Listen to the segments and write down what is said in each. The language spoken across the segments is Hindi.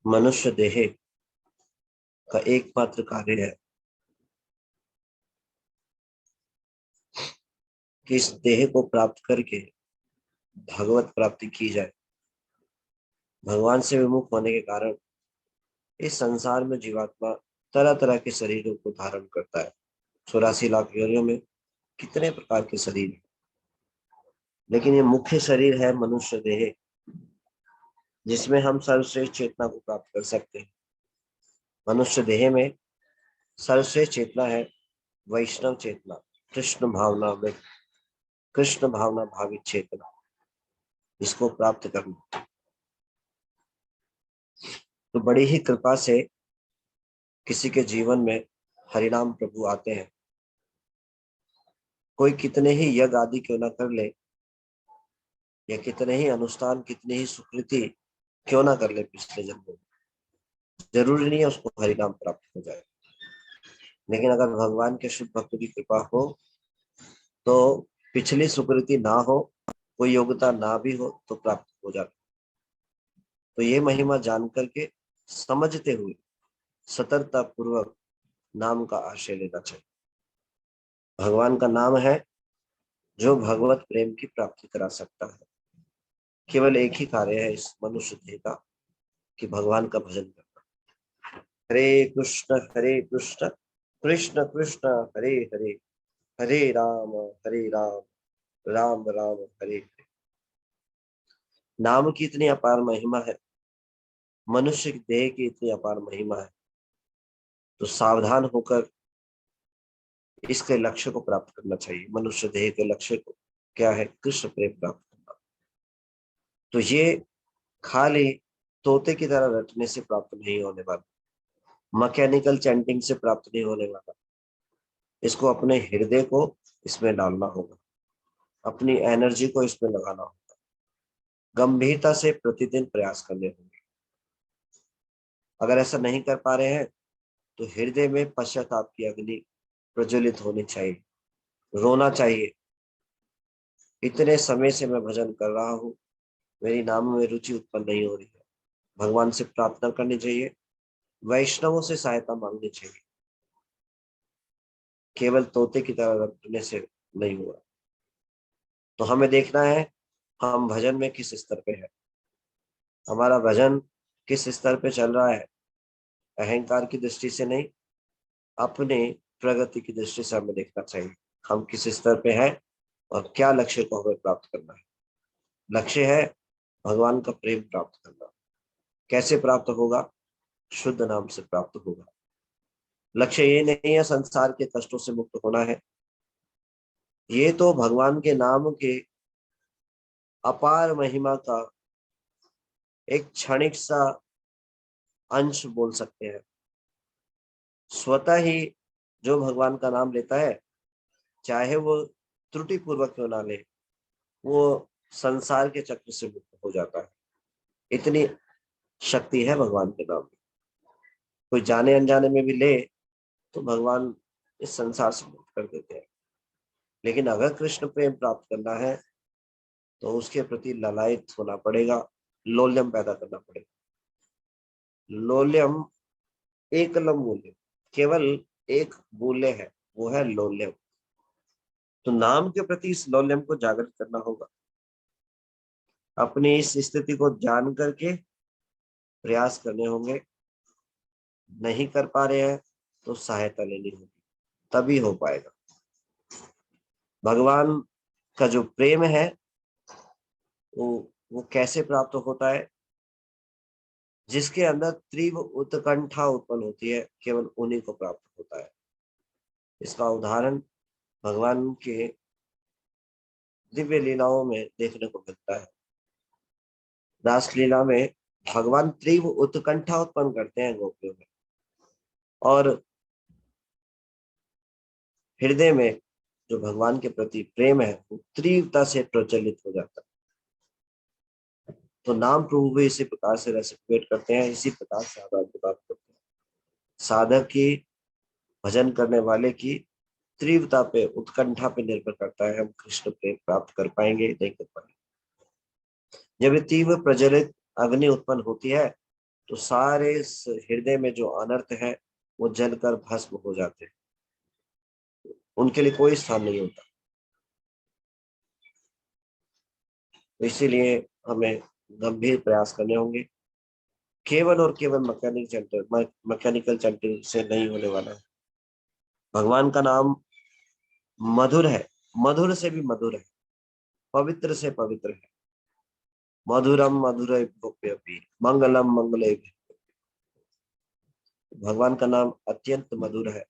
मनुष्य देह का एकमात्र कार्य है कि इस देह को प्राप्त करके भगवत प्राप्ति की जाए। भगवान से विमुख होने के कारण इस संसार में जीवात्मा तरह तरह के शरीरों को धारण करता है। 84 लाख योनियों में कितने प्रकार के शरीर हैं, लेकिन ये मुख्य शरीर है मनुष्य देह, जिसमें हम सर्वश्रेष्ठ चेतना को प्राप्त कर सकते हैं। मनुष्य देह में सर्वश्रेष्ठ चेतना है वैष्णव चेतना, कृष्ण भावना में कृष्ण भावना भावित चेतना। इसको प्राप्त करना तो बड़ी ही कृपा से किसी के जीवन में हरिनाम प्रभु आते हैं। कोई कितने ही यज्ञ आदि क्यों ना कर ले, या कितने ही अनुष्ठान, कितनी ही सुकृति क्यों ना कर ले पिछले जन्म में, जरूरी नहीं है उसको हरिनाम प्राप्त हो जाए। लेकिन अगर भगवान के शुभ भक्त की कृपा हो तो पिछली सुकृति ना हो, कोई योग्यता ना भी हो तो प्राप्त हो जाता। तो ये महिमा जान करके समझते हुए सतर्कता पूर्वक नाम का आश्रय लेना चाहिए। भगवान का नाम है जो भगवत प्रेम की प्राप्ति करा सकता है। केवल एक ही कार्य है इस मनुष्य देह का कि भगवान का भजन करना। हरे कृष्ण कृष्ण कृष्ण हरे हरे, हरे राम राम राम हरे हरे। नाम की इतनी अपार महिमा है, मनुष्य की देह की इतनी अपार महिमा है, तो सावधान होकर इसके लक्ष्य को प्राप्त करना चाहिए। मनुष्य देह के लक्ष्य को क्या है? कृष्ण प्रेम प्राप्त करना। तो ये खाली तोते की तरह रटने से प्राप्त नहीं होने वाला, मैकेनिकल चैंटिंग से प्राप्त नहीं होने वाला। इसको अपने हृदय को इसमें डालना होगा, अपनी एनर्जी को इसमें लगाना होगा, गंभीरता से प्रतिदिन प्रयास करने होंगे। अगर ऐसा नहीं कर पा रहे हैं तो हृदय में पश्चाताप की अग्नि प्रज्वलित होनी चाहिए, रोना चाहिए। इतने समय से मैं भजन कर रहा हूँ, मेरी नाम में रुचि उत्पन्न नहीं हो रही है। भगवान से प्रार्थना करनी चाहिए, वैष्णवों से सहायता मांगनी चाहिए। केवल तोते की तरह रटने से नहीं हुआ। तो हमें देखना है हम भजन में किस स्तर पे है, हमारा भजन किस स्तर पे चल रहा है। अहंकार की दृष्टि से नहीं, अपने प्रगति की दृष्टि से हमें देखना चाहिए हम किस स्तर पे हैं और क्या लक्ष्य को हमें प्राप्त करना है। लक्ष्य है भगवान का प्रेम प्राप्त करना। कैसे प्राप्त होगा? शुद्ध नाम से प्राप्त होगा। लक्ष्य ये नहीं है संसार के कष्टों से मुक्त होना है, ये तो भगवान के नाम के अपार महिमा का एक क्षणिक सा अंश बोल सकते हैं। स्वतः ही जो भगवान का नाम लेता है, चाहे वो त्रुटि पूर्वक क्यों ना ले, वो संसार के चक्र से मुक्त हो जाता है। इतनी शक्ति है भगवान के नाम में। कोई जाने अनजाने में भी ले तो भगवान इस संसार से मुक्त कर देते हैं। लेकिन अगर कृष्ण प्रेम प्राप्त करना है तो उसके प्रति ललायत होना पड़ेगा, लोल्यम पैदा करना पड़ेगा। लोल्यम एकलम मूल्य, केवल एक मूल्य है, वो है लोल्यम। तो नाम के प्रति इस लोल्यम को जागृत करना होगा। अपनी इस स्थिति को जान करके प्रयास करने होंगे। नहीं कर पा रहे हैं तो सहायता लेनी होगी, तभी हो पाएगा। भगवान का जो प्रेम है वो कैसे प्राप्त होता है? जिसके अंदर तीव्र उत्कंठा उत्पन्न होती है, केवल उन्हीं को प्राप्त होता है। इसका उदाहरण भगवान के दिव्य लीलाओं में देखने को मिलता है। रास लीला में भगवान तीव्र उत्कंठा उत्पन्न करते हैं गोपियों में, और हृदय में जो भगवान के प्रति प्रेम है वो तीव्रता से प्रज्वलित हो जाता है। तो नाम प्रभु भी इसी प्रकार से रेसिप्रोकेट करते हैं, इसी प्रकार से आदान प्रदान करते हैं। साधक की, भजन करने वाले की तीव्रता पे, उत्कंठा पे निर्भर करता है हम कृष्ण प्रेम प्राप्त कर पाएंगे नहीं कर पाएंगे। जब ये तीव्र प्रज्वलित अग्नि उत्पन्न होती है तो सारे हृदय में जो अनर्थ है वो जलकर भस्म हो जाते हैं, उनके लिए कोई स्थान नहीं होता। तो इसीलिए हमें गंभीर प्रयास करने होंगे। केवल और केवल मैकेनिकल चैंटिंग से नहीं होने वाला है। भगवान का नाम मधुर है, मधुर से भी मधुर है, पवित्र से पवित्र है। मधुरम मधुरैप्योपि मंगलम मंगले। भगवान का नाम अत्यंत मधुर है,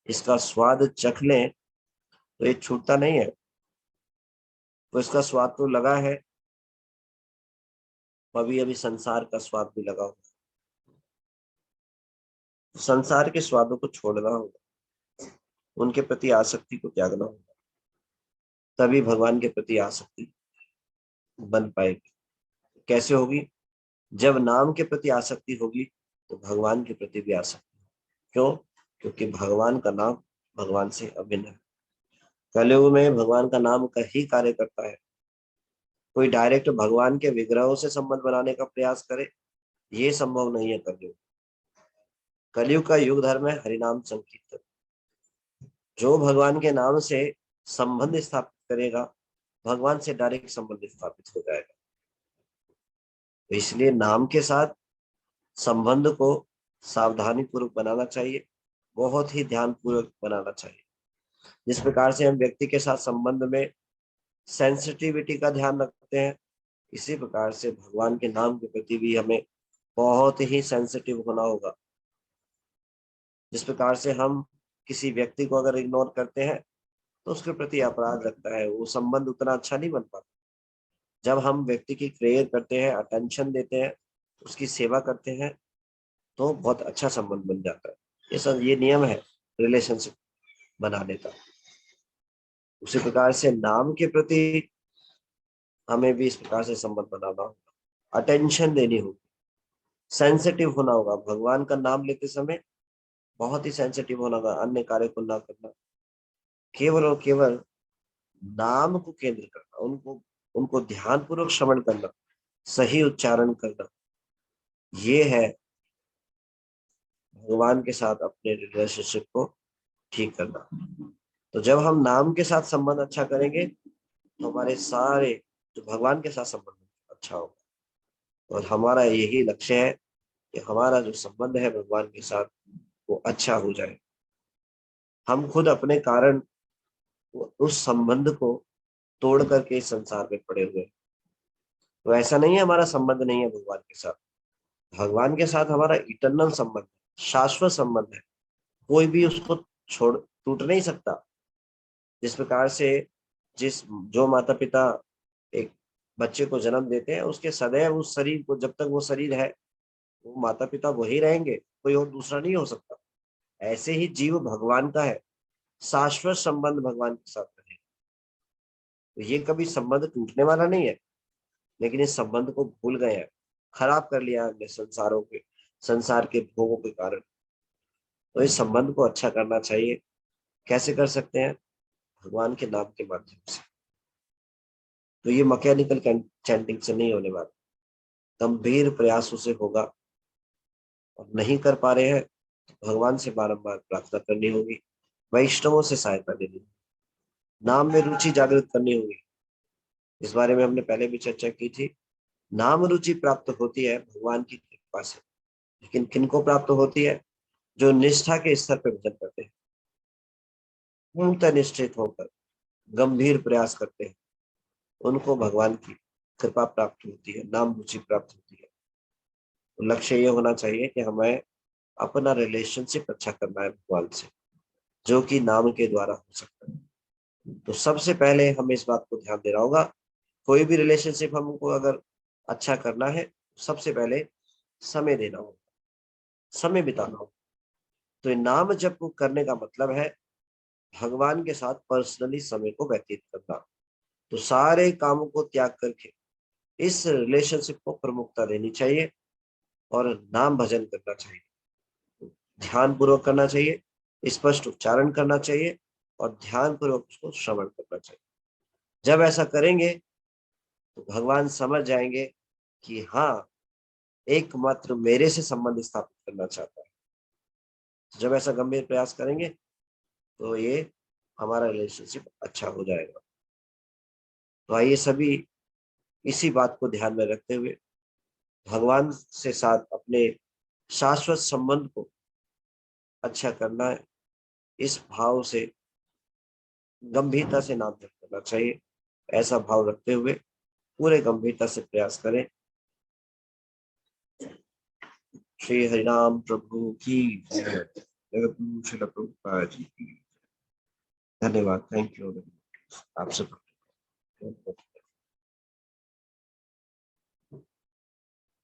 इसका स्वाद चख लें तो ये छूटता नहीं है। तो इसका स्वाद तो लगा है, अभी अभी संसार का स्वाद भी लगा होगा। संसार के स्वादों को छोड़ना होगा, उनके प्रति आसक्ति को त्यागना होगा, तभी भगवान के प्रति आसक्ति बन पाएगी। कैसे होगी? जब नाम के प्रति आसक्ति होगी तो भगवान के प्रति भी आसक्ति। क्यों? क्योंकि भगवान का नाम भगवान से अभिन्न है। कलयुग में भगवान का नाम का ही कार्य करता है। कोई डायरेक्ट भगवान के विग्रहों से संबंध बनाने का प्रयास करे, ये संभव नहीं है। कलयुग कलयुग का युग धर्म है हरिनाम संकीर्तन। जो भगवान के नाम से संबंध स्थापित करेगा, भगवान से डायरेक्ट संबंध स्थापित हो जाएगा। तो इसलिए नाम के साथ संबंध को सावधानी पूर्वक बनाना चाहिए, बहुत ही ध्यान पूर्वक बनाना चाहिए। जिस प्रकार से हम व्यक्ति के साथ संबंध में सेंसिटिविटी का ध्यान रखते हैं, इसी प्रकार से भगवान के नाम के प्रति भी हमें बहुत ही सेंसिटिव होना होगा। जिस प्रकार से हम किसी व्यक्ति को अगर इग्नोर करते हैं तो उसके प्रति अपराध लगता है, वो संबंध उतना अच्छा नहीं बन पाता। जब हम व्यक्ति की केयर करते हैं, अटेंशन देते हैं, उसकी सेवा करते हैं, तो बहुत अच्छा संबंध बन जाता है। ये सब ये नियम है रिलेशनशिप बनाने का। उसी प्रकार से नाम के प्रति हमें भी इस प्रकार से संबंध बनाना होगा, अटेंशन देनी होगी, सेंसिटिव होना होगा। भगवान का नाम लेते समय बहुत ही सेंसिटिव होना होगा, अन्य कार्य को ना करना, केवल और केवल नाम को केंद्र करना, उनको उनको ध्यान पूर्वक श्रवण करना, सही उच्चारण करना, ये है भगवान के साथ अपने रिलेशनशिप को ठीक करना। तो जब हम नाम के साथ संबंध अच्छा करेंगे तो हमारे सारे जो भगवान के साथ संबंध अच्छा होगा। और हमारा यही लक्ष्य है कि हमारा जो संबंध है भगवान के साथ वो अच्छा हो जाए। हम खुद अपने कारण उस संबंध को तोड़ करके इस संसार में पड़े हुए हैं। तो ऐसा नहीं है हमारा संबंध नहीं है भगवान के साथ। भगवान के साथ हमारा इटरनल संबंध, शाश्वत संबंध है। कोई भी उसको छोड़ टूट नहीं सकता। जिस प्रकार से जो माता पिता एक बच्चे को जन्म देते हैं, उसके सदैव उस शरीर को, जब तक वो शरीर है, वो माता पिता वही रहेंगे, कोई और दूसरा नहीं हो सकता। ऐसे ही जीव भगवान का है, शाश्वत संबंध भगवान के साथ है। तो ये कभी संबंध टूटने वाला नहीं है, लेकिन इस संबंध को भूल गए हैं, खराब कर लिया हमने संसार के भोगों के कारण। तो इस संबंध को अच्छा करना चाहिए। कैसे कर सकते हैं? भगवान के नाम के माध्यम से। तो ये मैकेनिकल चैंटिंग से नहीं होने वाला, गंभीर प्रयासों से होगा। और नहीं कर पा रहे हैं तो भगवान से बारंबार प्रार्थना करनी होगी, वैष्णवों से सहायता लेनी होगी, नाम में रुचि जागृत करनी होगी। इस बारे में हमने पहले भी चर्चा की थी। नाम रुचि प्राप्त होती है भगवान की कृपा से, लेकिन किनको प्राप्त होती है? जो निष्ठा के स्तर पर भजन करते हैं, पूर्णतः निश्चित होकर गंभीर प्रयास करते हैं, उनको भगवान की कृपा प्राप्त होती है, नाम रुचि प्राप्त होती है। तो लक्ष्य ये होना चाहिए कि हमें अपना रिलेशनशिप अच्छा करना है भगवान से, जो कि नाम के द्वारा हो सकता है। तो सबसे पहले हमें इस बात को ध्यान देना होगा, कोई भी रिलेशनशिप हमको अगर अच्छा करना है, सबसे पहले समय देना होगा, समय बिताना होगा। तो ये नाम जप करने का मतलब है भगवान के साथ पर्सनली समय को व्यतीत करना। तो सारे कामों को त्याग करके इस रिलेशनशिप को प्रमुखता देनी चाहिए और नाम भजन करना चाहिए, ध्यान पूर्वक करना चाहिए, स्पष्ट उच्चारण करना चाहिए और ध्यान पूर्वक उसको श्रवण करना चाहिए। जब ऐसा करेंगे तो भगवान समझ जाएंगे कि हाँ, एकमात्र मेरे से संबंध स्थापित करना चाहता है। जब ऐसा गंभीर प्रयास करेंगे तो ये हमारा रिलेशनशिप अच्छा हो जाएगा। तो आइए सभी इसी बात को ध्यान में रखते हुए भगवान से साथ अपने शाश्वत संबंध को अच्छा करना है, इस भाव से गंभीरता से नाम जप करना चाहिए। ऐसा भाव रखते हुए पूरे गंभीरता से प्रयास करें। श्री हरिनाम प्रभु की जय। जगत गुरु श्रील प्रभुपाद जी की धन्यवाद। Thank you. आप सब